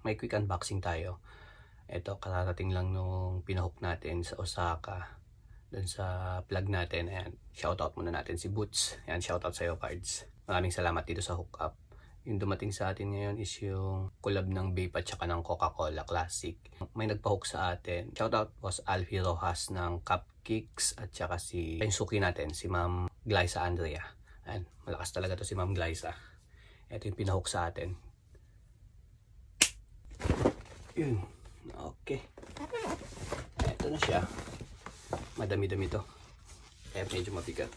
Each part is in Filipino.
may quick unboxing tayo. Ito, kararating lang nung pinahook natin sa Osaka. Dun sa plug natin. Ayan, shoutout muna natin si Boots. Ayan, shoutout sa'yo, Cards. Maraming salamat dito sa hookup. Yung dumating sa atin ngayon is yung collab ng Bape at saka ng Coca-Cola Classic. May nagpahook sa atin. Shoutout was Alfie Rojas ng Cupcakes at saka si Suki natin, si Ma'am Glyza Andrea. Ayan, malakas talaga to si Ma'am Glyza. Ito yung pinahook sa atin. Yun. Okay. Ito na siya. Madami-dami to. Kaya medyo mabigat.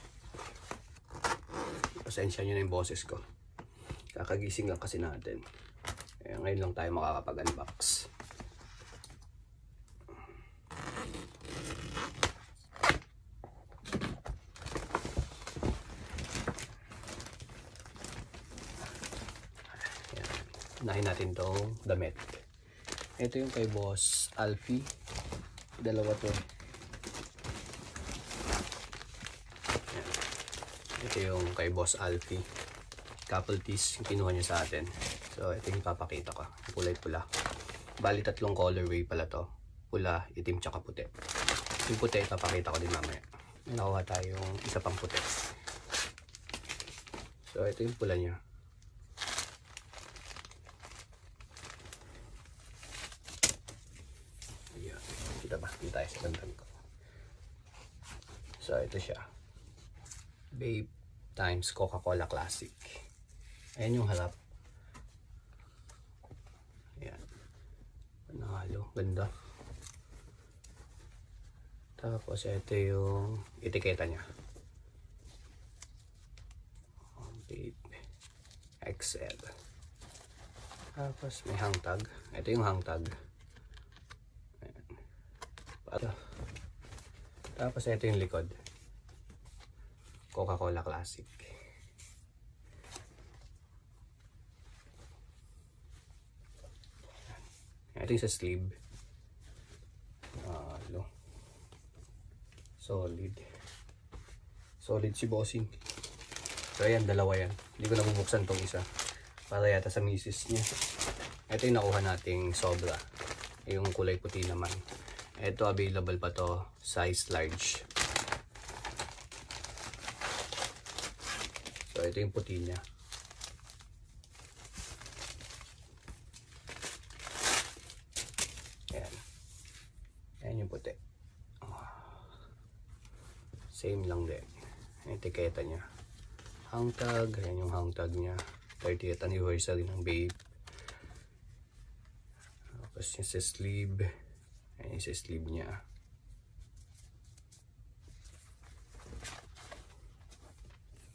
Pasensya nyo na yung boses ko. Kakagising lang kasi natin. Kaya ngayon lang tayo makakapag-unbox. Unahin natin itong damit. Ito yung kay Boss Alfie. Dalawa to. Ayan. Ito yung kay Boss Alfie. Couple tees yung kinuha niya sa atin. So ito yung papakita ko. Kulay pula. Bali 3 colorway pala to. Pula, itim, tsaka puti. Yung puti papakita ko din mamaya. May nakuha tayong isa pang puti. So ito yung pula niya. Kita ba? Dito tayo sa bandan ko. So ito siya. Bape times Coca-Cola Classic. Ayan yung harap. Ayan. Panalo. Ganda. Tapos ito yung etiketa niya. Bape XL. Tapos may hang tag. Ito yung hang tag. Tapos ito yung likod. Coca-Cola Classic. Ito yung sa sleeve. Solid. Solid si bossing. So ayan, dalawa yan. Hindi ko nabubuksan tong isa. Para yata sa misis niya. Ito yung nakuha nating sobra. Yung kulay puti naman. Ito available pa to, size large. So ito yung puti niya. Ayan. Ayan yung puti. Same lang din. Etiketa niya. Hang tag. Ayan yung hang tag niya. 30th anniversary ng Bape. Tapos yung sa sleeve. Ayan yung sa sleeve niya.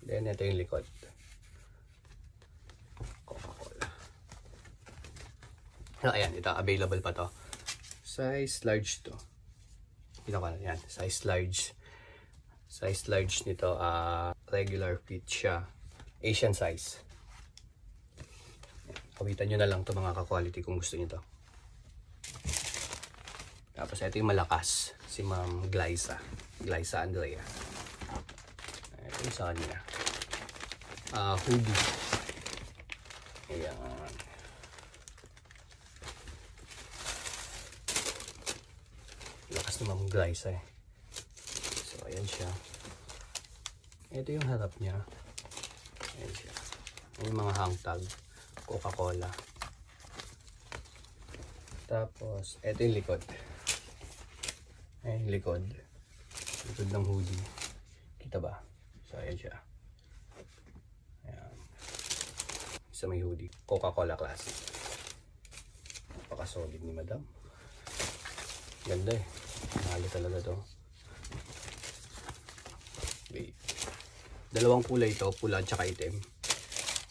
Then ito yung likod. Coca-Cola. Ayan, ito available pa to. Size large to. Pinaka yan, size large. Size large nito, regular fit siya. Asian size. Kawitan nyo na lang to mga ka-quality kung gusto nyo to. Tapos ito yung malakas, si Ma'am Glyza Andrea. Ito yung sa kanya. Hoodie. Ayan. Lakas ni Ma'am Glyza eh. So ayan siya. Ito yung harap niya. Ayan siya. Ayan yung mga hang tag. Coca-Cola. Tapos ito yung likod. Ayan yung likod. Likod ng hoodie. Kita ba? So ayan siya. Ayan. Isa may hoodie. Coca-Cola Classic. Napaka-solid ni Madam. Ganda eh. Mahalo talaga to. Okay. Dalawang kulay ito. Pula at saka itim.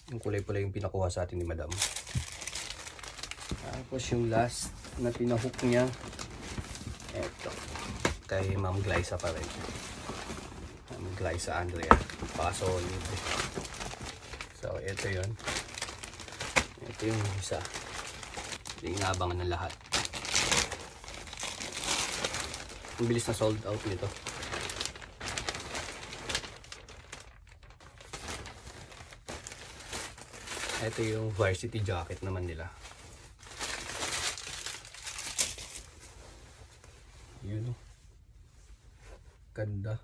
Yung kulay pula yung pinakuha sa atin ni Madam. Tapos yung last na pinahook niya. Eto. Kay Ma'am Glyza pa rin. Ma'am Glyza Andrea. Napaka-solid. So ito yun. Ito yung isa. Hindi inaabangan ng lahat. Ang bilis na sold out nito. Ito yung varsity jacket naman nila. Ganda.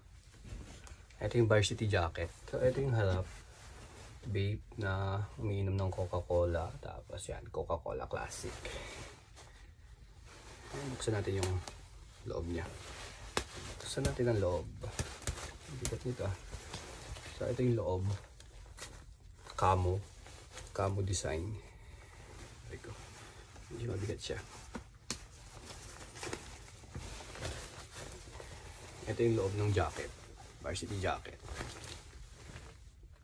Ito yung varsity jacket. So, ito yung harap. Vape na umiinom ng Coca-Cola. Tapos yan, Coca-Cola Classic. Buksan natin yung loob niya. Buksan natin ang loob. Bigat nito. So, ito yung loob. Camo design. Medyo mabigat siya. Ito yung loob ng jacket. Varsity jacket.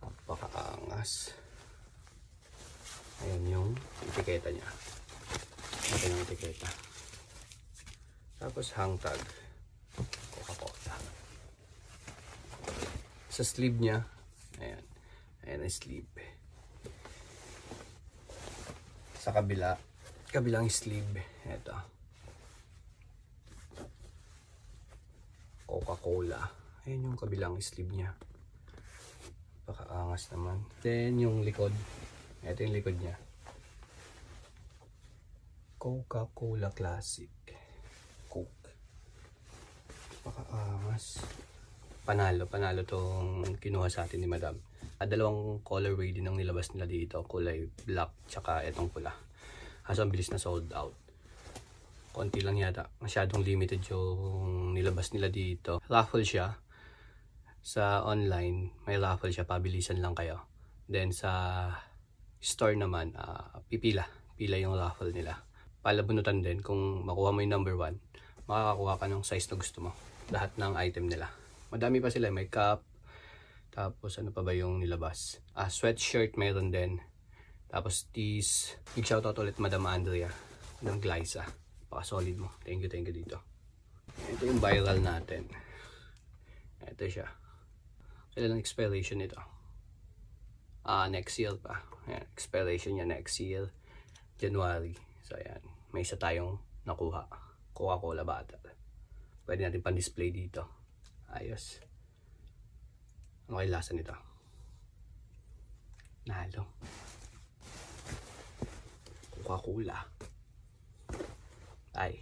Napakaangas. Ayan yung etiketa niya. Ito yung etiketa. Tapos hang tag. Coca-Cola. Sa sleeve niya. Ayan. Ayan ang sleeve. Sa kabilang sleeve. Ito. Coca-Cola. Ayan yung kabilang sleeve niya. Pakaangas naman. Then yung likod. Ito yung likod niya. Coca-Cola Classic. Coke. Pakaangas. Panalo tong kinuha sa atin ni Madam. Dalawang colorway din ang nilabas nila dito. Kulay black tsaka etong pula. Kaso ang bilis na sold out. Konti lang yata. Masyadong limited yung nilabas nila dito. Raffle siya. Sa online, may raffle siya. Pabilisan lang kayo. Then sa store naman, pila yung raffle nila. Palabunutan din. Kung makuha mo yung number 1, makakakuha ka ng size na gusto mo. Lahat ng item nila. Madami pa sila. May cup. Tapos ano pa ba yung nilabas? Sweatshirt meron din. Tapos tees. Big shoutout ulit Madam Andrea. Madam Glyza. Paka-solid mo. Thank you dito. Ito yung viral natin. Ito siya. Kailan ang expiration nito? Next year pa. Ayan, expiration niya next year. January. So ayan. May isa tayong nakuha. Coca-Cola bottle. Pwede natin pan-display dito. Ayos. Ano kaya lasa nito? Nalo. Coca-Cola. Ay.